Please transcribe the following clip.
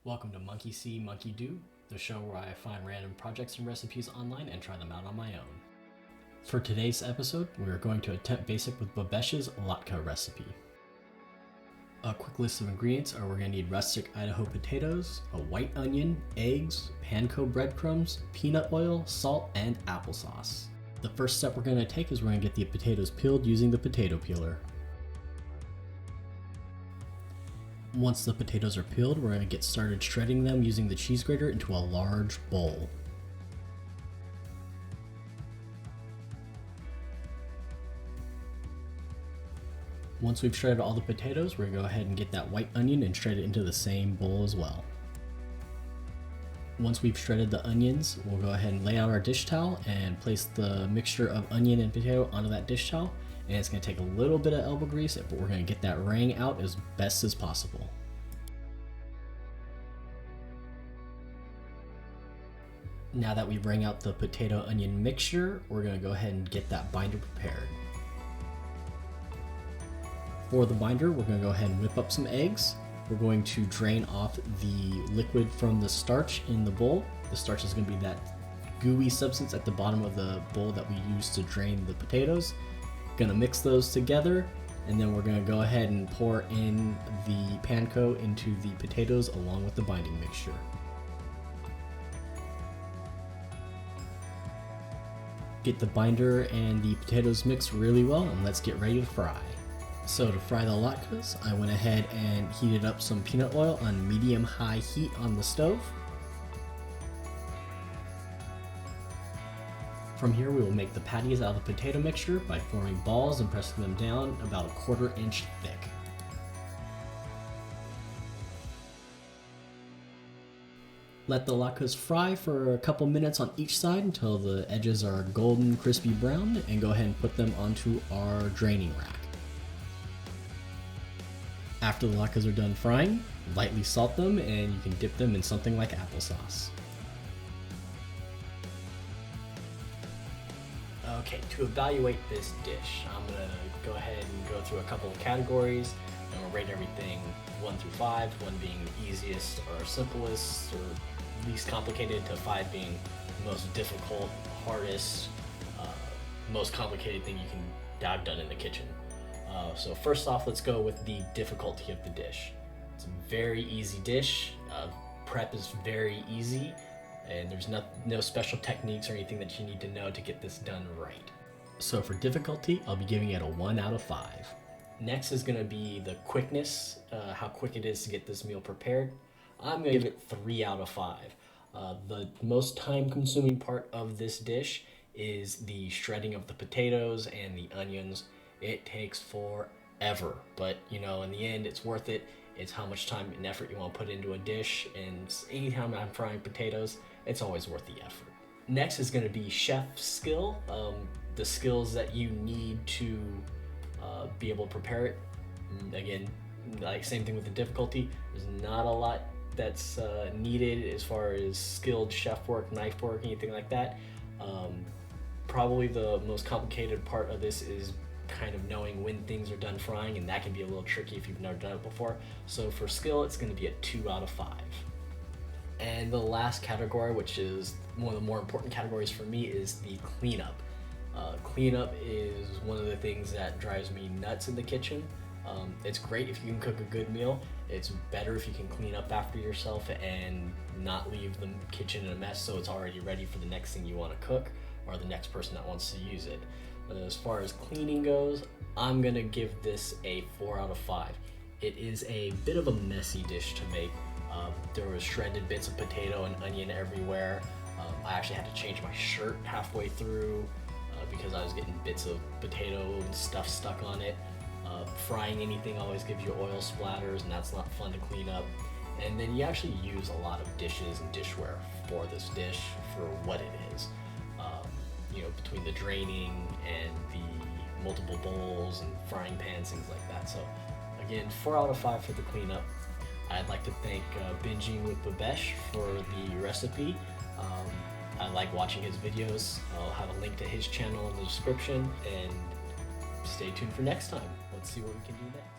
Welcome to Monkey See, Monkey Do, the show where I find random projects and recipes online and try them out on my own. For today's episode, we are going to attempt basic with Babish's latke recipe. A quick list of ingredients are we're going to need rustic Idaho potatoes, a white onion, eggs, panko breadcrumbs, peanut oil, salt, and applesauce. The first step we're going to take is we're going to get the potatoes peeled using the potato peeler. Once the potatoes are peeled, we're going to get started shredding them using the cheese grater into a large bowl. Once we've shredded all the potatoes, we're going to go ahead and get that white onion and shred it into the same bowl as well. Once we've shredded the onions, we'll go ahead and lay out our dish towel and place the mixture of onion and potato onto that dish towel. And it's going to take a little bit of elbow grease, but we're going to get that ring out as best as possible. Now that we've wring out the potato onion mixture, we're going to go ahead and get that binder prepared. For the binder, we're going to go ahead and whip up some eggs. We're going to drain off the liquid from the starch in the bowl. The starch is going to be that gooey substance at the bottom of the bowl that we use to drain the potatoes. Gonna mix those together, and then we're gonna go ahead and pour in the panko into the potatoes along with the binding mixture. Get the binder and the potatoes mixed really well, and let's get ready to fry. So to fry the latkes, I went ahead and heated up some peanut oil on medium-high heat on the stove. From here, we will make the patties out of the potato mixture by forming balls and pressing them down about a 1/4 inch thick. Let the latkes fry for a couple minutes on each side until the edges are golden, crispy brown, and go ahead and put them onto our draining rack. After the latkes are done frying, lightly salt them and you can dip them in something like applesauce. Okay, to evaluate this dish, I'm going to go ahead and go through a couple of categories and we'll rate everything 1 through 5, 1 being the easiest or simplest or least complicated, to 5 being the most difficult, hardest, most complicated thing you can have done in the kitchen. So first off, let's go with the difficulty of the dish. It's a very easy dish. Prep is very easy. And there's no special techniques or anything that you need to know to get this done right. So for difficulty, I'll be giving it a 1 out of 5. Next is going to be the quickness, how quick it is to get this meal prepared. I'm going to give it 3 out of 5. The most time-consuming part of this dish is the shredding of the potatoes and the onions. It takes forever, but in the end, it's worth it. It's how much time and effort you want to put into a dish, and anytime I'm frying potatoes, it's always worth the effort. Next is going to be chef skill, the skills that you need to be able to prepare it. Again, like same thing with the difficulty. There's not a lot that's needed as far as skilled chef work, knife work, anything like that. Probably the most complicated part of this is kind of knowing when things are done frying, and that can be a little tricky if you've never done it before. So for skill, it's going to be a 2 out of 5. And the last category, which is one of the more important categories for me, is the cleanup. Cleanup is one of the things that drives me nuts in the kitchen. It's great if you can cook a good meal. It's better if you can clean up after yourself and not leave the kitchen in a mess so it's already ready for the next thing you want to cook or the next person that wants to use it. As far as cleaning goes, I'm gonna give this a 4 out of 5. It is a bit of a messy dish to make. There was shredded bits of potato and onion everywhere. I actually had to change my shirt halfway through because I was getting bits of potato and stuff stuck on it. Frying anything always gives you oil splatters, and that's not fun to clean up. And then you actually use a lot of dishes and dishware for this dish for what it is. Between the draining and the multiple bowls and frying pans, things like that. So again, 4 out of 5 for the cleanup. I'd like to thank Binging with Babish for the recipe. I like watching his videos. I'll have a link to his channel in the description, and stay tuned for next time. Let's see what we can do next.